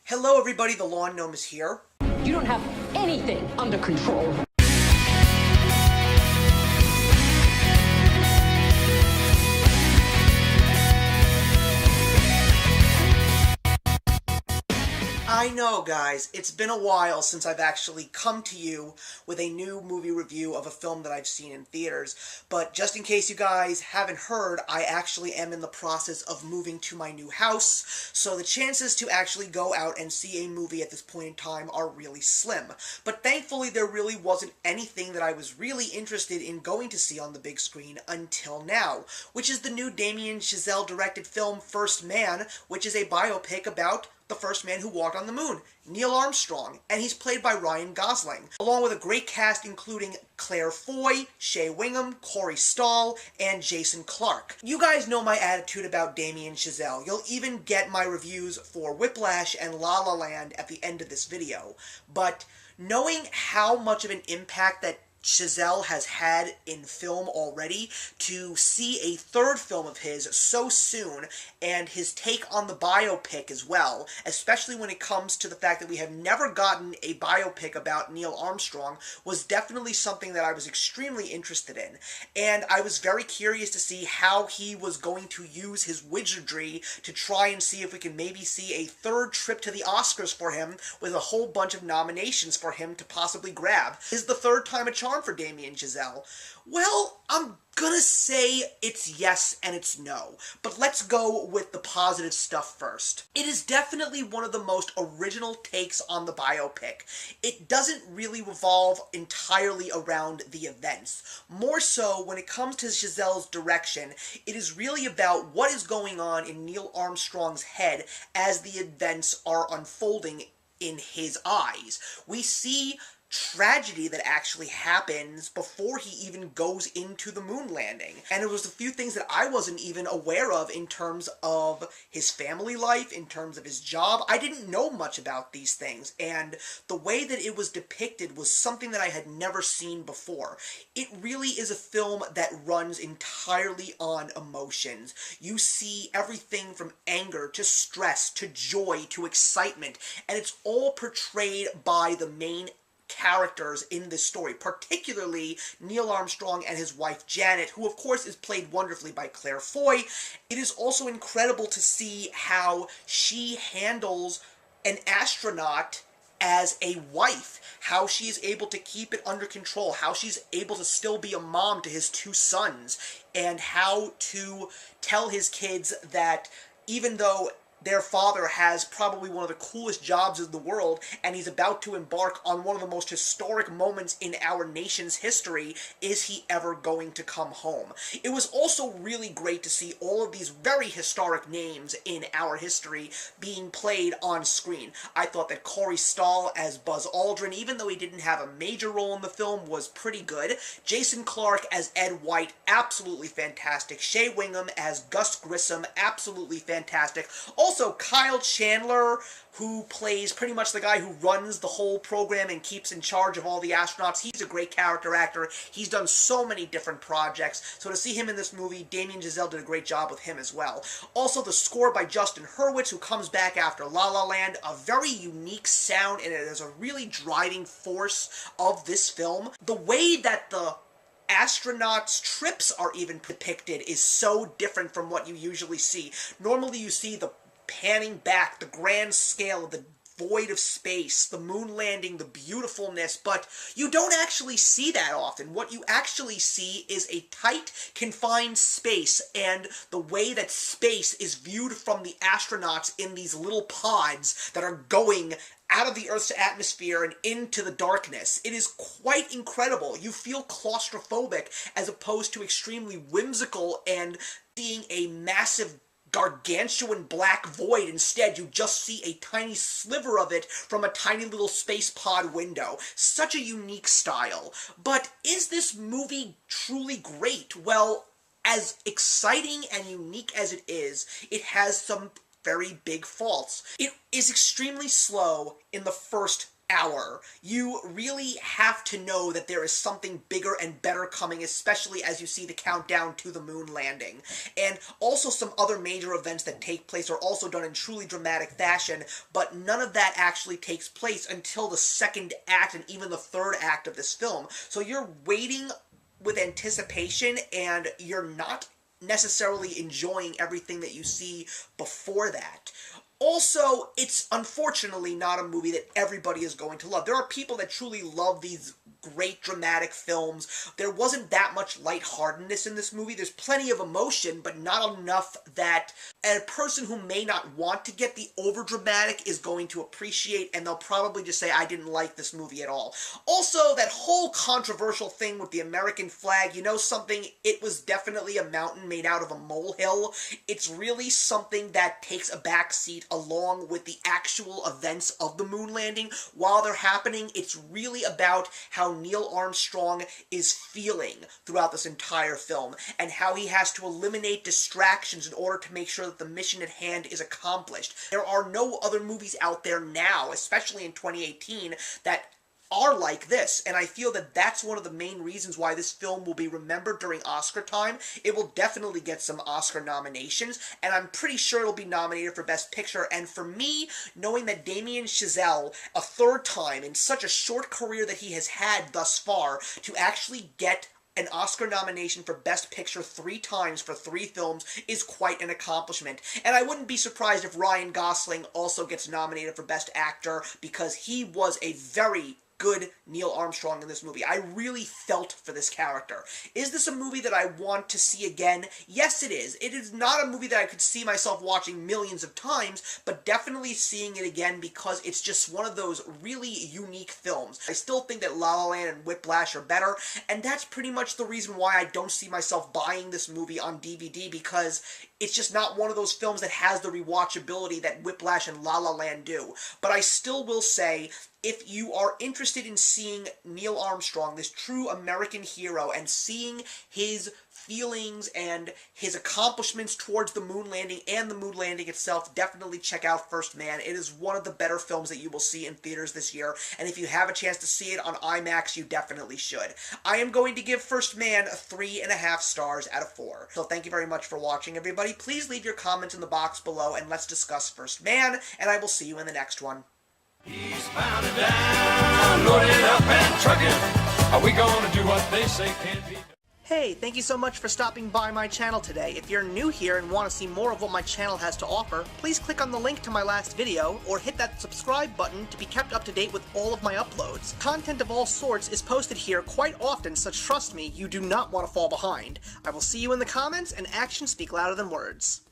Hello everybody, the Lawn Gnome is here. You don't have anything under control. I know, guys, it's been a while since I've actually come to you with a new movie review of a film that I've seen in theaters, but just in case you guys haven't heard, I actually am in the process of moving to my new house, so the chances to actually go out and see a movie at this point in time are really slim. But thankfully, there really wasn't anything that I was really interested in going to see on the big screen until now, which is the new Damien Chazelle directed film First Man, which is a biopic about the first man who walked on the moon, Neil Armstrong, and he's played by Ryan Gosling, along with a great cast including Claire Foy, Shea Wingham, Corey Stoll, and Jason Clarke. You guys know my attitude about Damien Chazelle. You'll even get my reviews for Whiplash and La La Land at the end of this video. But knowing how much of an impact that Chazelle has had in film already, to see a third film of his so soon, and his take on the biopic as well, especially when it comes to the fact that we have never gotten a biopic about Neil Armstrong, was definitely something that I was extremely interested in. And I was very curious to see how he was going to use his wizardry to try and see if we can maybe see a third trip to the Oscars for him, with a whole bunch of nominations for him to possibly grab. Is the third time a charm for Damien Chazelle? Well, I'm gonna say it's yes and it's no, but let's go with the positive stuff first. It is definitely one of the most original takes on the biopic. It doesn't really revolve entirely around the events. More so, when it comes to Chazelle's direction, it is really about what is going on in Neil Armstrong's head as the events are unfolding in his eyes. We see tragedy that actually happens before he even goes into the moon landing. And it was a few things that I wasn't even aware of in terms of his family life, in terms of his job. I didn't know much about these things, and the way that it was depicted was something that I had never seen before. It really is a film that runs entirely on emotions. You see everything from anger to stress to joy to excitement, and it's all portrayed by the main characters in this story, particularly Neil Armstrong and his wife Janet, who of course is played wonderfully by Claire Foy. It is also incredible to see how she handles an astronaut as a wife, how she is able to keep it under control, how she's able to still be a mom to his two sons, and how to tell his kids that even though their father has probably one of the coolest jobs in the world, and he's about to embark on one of the most historic moments in our nation's history, is he ever going to come home? It was also really great to see all of these very historic names in our history being played on screen. I thought that Corey Stoll as Buzz Aldrin, even though he didn't have a major role in the film, was pretty good. Jason Clarke as Ed White, absolutely fantastic. Shea Wingham as Gus Grissom, absolutely fantastic. Also, Kyle Chandler, who plays pretty much the guy who runs the whole program and keeps in charge of all the astronauts. He's a great character actor. He's done so many different projects. So to see him in this movie, Damien Chazelle did a great job with him as well. Also, the score by Justin Hurwitz, who comes back after La La Land. A very unique sound, and it is a really driving force of this film. The way that the astronauts' trips are even depicted is so different from what you usually see. Normally you see the panning back, the grand scale of the void of space, the moon landing, the beautifulness, but you don't actually see that often. What you actually see is a tight, confined space, and the way that space is viewed from the astronauts in these little pods that are going out of the Earth's atmosphere and into the darkness. It is quite incredible. You feel claustrophobic as opposed to extremely whimsical and seeing a massive gargantuan black void. Instead, you just see a tiny sliver of it from a tiny little space pod window. Such a unique style. But is this movie truly great? Well, as exciting and unique as it is, it has some very big faults. It is extremely slow in the first hour. You really have to know that there is something bigger and better coming, especially as you see the countdown to the moon landing. And also some other major events that take place are also done in truly dramatic fashion, but none of that actually takes place until the second act and even the third act of this film. So you're waiting with anticipation, and you're not necessarily enjoying everything that you see before that. Also, it's unfortunately not a movie that everybody is going to love. There are people that truly love these great dramatic films. There wasn't that much lightheartedness in this movie. There's plenty of emotion, but not enough that a person who may not want to get the overdramatic is going to appreciate, and they'll probably just say, I didn't like this movie at all. Also, that whole controversial thing with the American flag, you know something? It was definitely a mountain made out of a molehill. It's really something that takes a backseat along with the actual events of the moon landing. While they're happening, it's really about how Neil Armstrong is feeling throughout this entire film, and how he has to eliminate distractions in order to make sure that the mission at hand is accomplished. There are no other movies out there now, especially in 2018, that are like this, and I feel that that's one of the main reasons why this film will be remembered during Oscar time. It will definitely get some Oscar nominations, and I'm pretty sure it'll be nominated for Best Picture. And for me, knowing that Damien Chazelle, a third time in such a short career that he has had thus far, to actually get an Oscar nomination for Best Picture 3 times for 3 films is quite an accomplishment. And I wouldn't be surprised if Ryan Gosling also gets nominated for Best Actor, because he was a very good Neil Armstrong in this movie. I really felt for this character. Is this a movie that I want to see again? Yes, it is. It is not a movie that I could see myself watching millions of times, but definitely seeing it again because it's just one of those really unique films. I still think that La La Land and Whiplash are better, and that's pretty much the reason why I don't see myself buying this movie on DVD, because it's just not one of those films that has the rewatchability that Whiplash and La La Land do. But I still will say, if you are interested in seeing Neil Armstrong, this true American hero, and seeing his feelings and his accomplishments towards the moon landing and the moon landing itself, definitely check out First Man. It is one of the better films that you will see in theaters this year, and if you have a chance to see it on IMAX, you definitely should. I am going to give First Man 3.5 stars out of 4. So thank you very much for watching, everybody. Please leave your comments in the box below, and let's discuss First Man, and I will see you in the next one. He's bound and down, loaded up and trucking. Are we gonna do what they say can't be done? Hey, thank you so much for stopping by my channel today. If you're new here and want to see more of what my channel has to offer, please click on the link to my last video, or hit that subscribe button to be kept up to date with all of my uploads. Content of all sorts is posted here quite often, so trust me, you do not want to fall behind. I will see you in the comments, and actions speak louder than words.